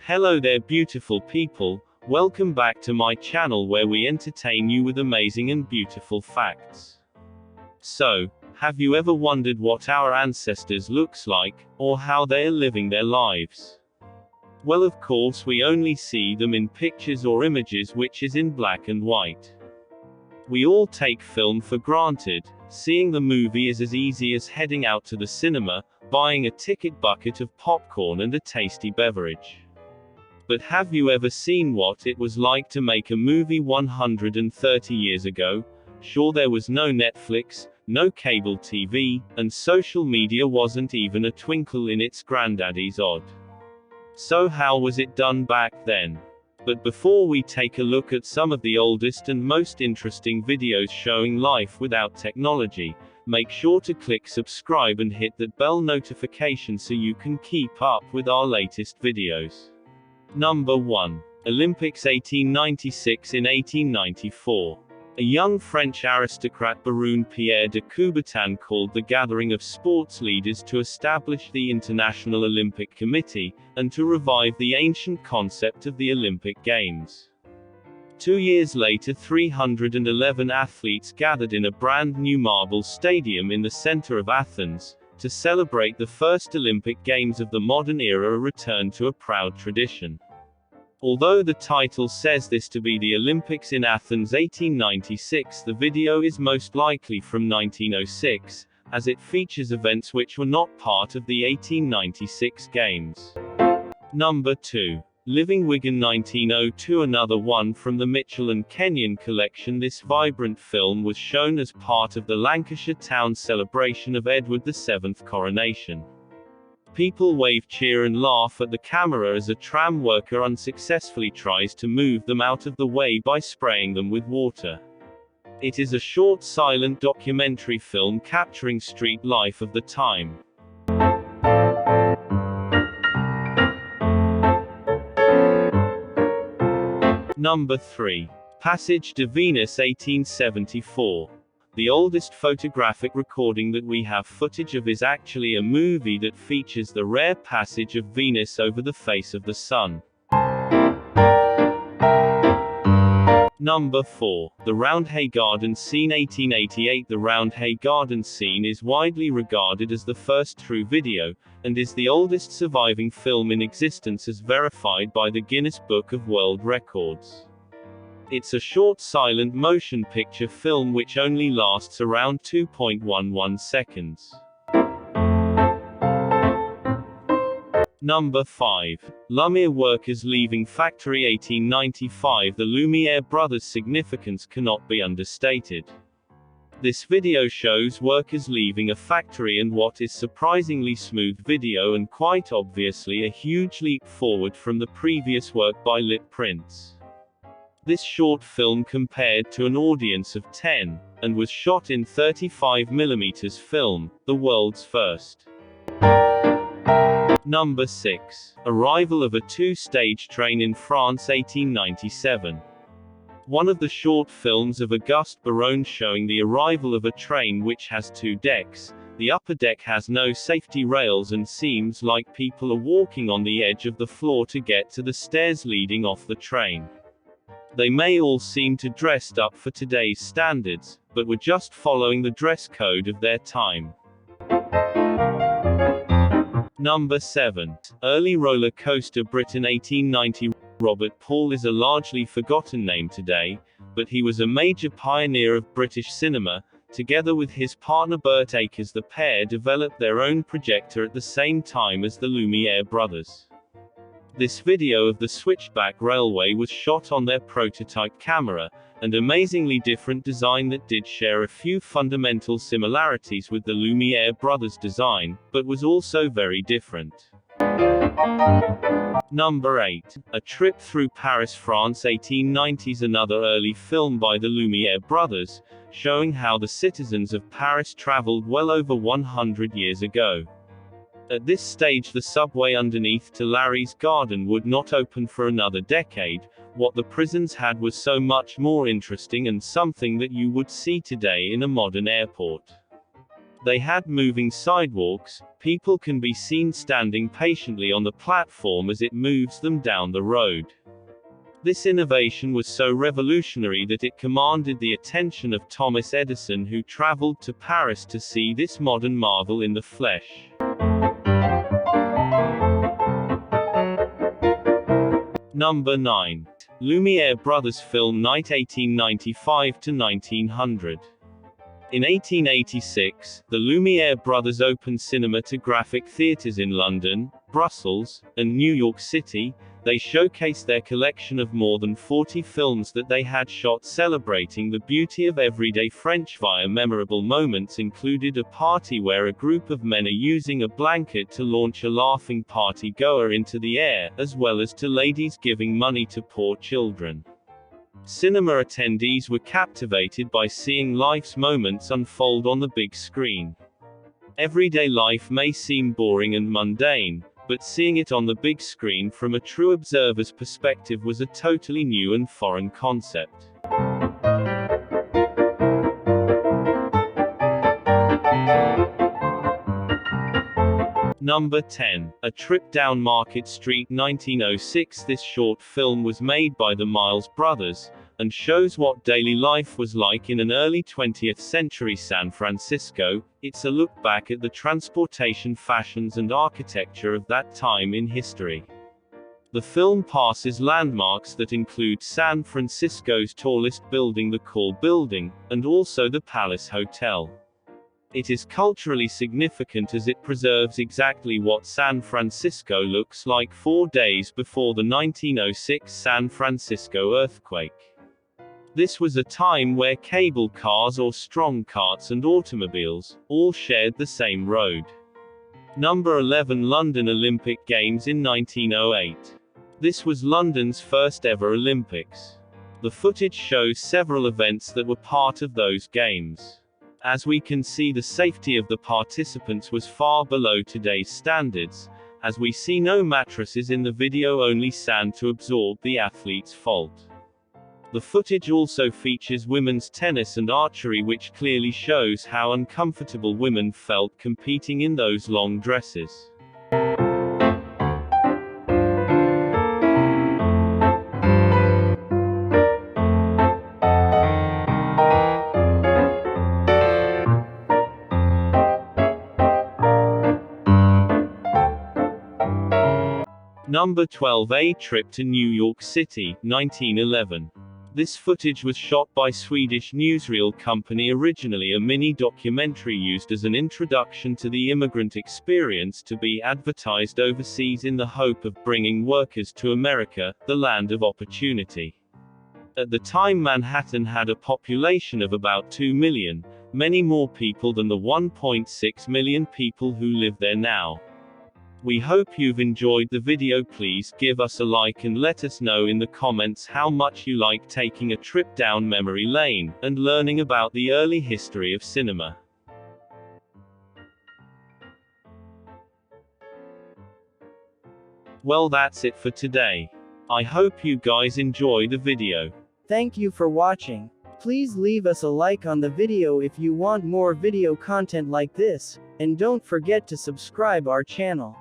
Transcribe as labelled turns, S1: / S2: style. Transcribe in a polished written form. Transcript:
S1: Hello there beautiful people, welcome back to my channel where we entertain you with amazing and beautiful facts. So, have you ever wondered what our ancestors looks like, or how they are living their lives? Well, of course we only see them in pictures or images which is in black and white. We all take film for granted. Seeing the movie is as easy as heading out to the cinema, buying a ticket, bucket of popcorn and a tasty beverage. But have you ever seen what it was like to make a movie 130 years ago? Sure, there was no Netflix, no cable TV, and social media wasn't even a twinkle in its granddaddy's odd. So how was it done back then? But before we take a look at some of the oldest and most interesting videos showing life without technology, make sure to click subscribe and hit that bell notification so you can keep up with our latest videos. Number 1. Olympics 1896. In 1894, a young French aristocrat, Baron Pierre de Coubertin, called the gathering of sports leaders to establish the International Olympic Committee, and to revive the ancient concept of the Olympic Games. 2 years later, 311 athletes gathered in a brand new marble stadium in the center of Athens, to celebrate the first Olympic Games of the modern era, a return to a proud tradition. Although the title says this to be the Olympics in Athens 1896, the video is most likely from 1906, as it features events which were not part of the 1896 Games. Number 2. Living Wigan 1902. Another one from the Mitchell and Kenyon collection. This vibrant film was shown as part of the Lancashire town celebration of Edward VII's coronation. People wave, cheer and laugh at the camera as a tram worker unsuccessfully tries to move them out of the way by spraying them with water. It is a short silent documentary film capturing street life of the time. Number 3. Passage de Venus 1874. The oldest photographic recording that we have footage of is actually a movie that features the rare passage of Venus over the face of the sun. Number 4. The Roundhay Garden Scene 1888. The Roundhay Garden Scene is widely regarded as the first true video, and is the oldest surviving film in existence as verified by the Guinness Book of World Records. It's a short silent motion picture film which only lasts around 2.11 seconds. Number 5. Lumiere workers leaving factory 1895. The Lumiere brothers' significance cannot be understated. This video shows workers leaving a factory and what is surprisingly smooth video and quite obviously a huge leap forward from the previous work by Lit Prince. This short film compared to an audience of 10, and was shot in 35mm film, the world's first. Number 6. Arrival of a two-stage train in France 1897. One of the short films of Auguste Baron showing the arrival of a train which has two decks. The upper deck has no safety rails and seems like people are walking on the edge of the floor to get to the stairs leading off the train. They may all seem to dressed up for today's standards, but were just following the dress code of their time. Number 7. Early roller coaster Britain 1890. Robert Paul is a largely forgotten name today, but he was a major pioneer of British cinema. Together with his partner Burt Akers, the pair developed their own projector at the same time as the Lumiere brothers. This video of the Switchback Railway was shot on their prototype camera, an amazingly different design that did share a few fundamental similarities with the Lumiere brothers' design, but was also very different. Number 8. A Trip Through Paris, France 1890s. Another early film by the Lumiere brothers, showing how the citizens of Paris traveled well over 100 years ago. At this stage the subway underneath Tuileries Garden would not open for another decade. What the prisons had was so much more interesting and something that you would see today in a modern airport. They had moving sidewalks, people can be seen standing patiently on the platform as it moves them down the road. This innovation was so revolutionary that it commanded the attention of Thomas Edison, who traveled to Paris to see this modern marvel in the flesh. Number 9. Lumiere Brothers Film Night 1895 to 1900. In 1886, the Lumiere brothers opened cinematographic theaters in London, Brussels, and New York City. They showcased their collection of more than 40 films that they had shot celebrating the beauty of everyday French. Via memorable moments included a party where a group of men are using a blanket to launch a laughing party-goer into the air, as well as to ladies giving money to poor children. Cinema attendees were captivated by seeing life's moments unfold on the big screen. Everyday life may seem boring and mundane, but seeing it on the big screen from a true observer's perspective was a totally new and foreign concept. Number 10. A Trip Down Market Street 1906. This short film was made by the Miles brothers, and shows what daily life was like in an early 20th century San Francisco. It's a look back at the transportation, fashions and architecture of that time in history. The film passes landmarks that include San Francisco's tallest building, the Call Building, and also the Palace Hotel. It is culturally significant as it preserves exactly what San Francisco looks like 4 days before the 1906 San Francisco earthquake. This was a time where cable cars or strong carts and automobiles all shared the same road. Number 11. London Olympic Games in 1908. This was London's first ever Olympics. The footage shows several events that were part of those games. As we can see, the safety of the participants was far below today's standards, as we see no mattresses in the video, only sand to absorb the athlete's fault. The footage also features women's tennis and archery, which clearly shows how uncomfortable women felt competing in those long dresses. Number 12. A Trip to New York City, 1911. This footage was shot by Swedish newsreel company, originally a mini-documentary used as an introduction to the immigrant experience, to be advertised overseas in the hope of bringing workers to America, the land of opportunity. At the time, Manhattan had a population of about 2 million, many more people than the 1.6 million people who live there now. We hope you've enjoyed the video. Please give us a like and let us know in the comments how much you like taking a trip down memory lane, and learning about the early history of cinema. Well, that's it for today. I hope you guys enjoy the video.
S2: Thank you for watching. Please leave us a like on the video if you want more video content like this, and don't forget to subscribe our channel.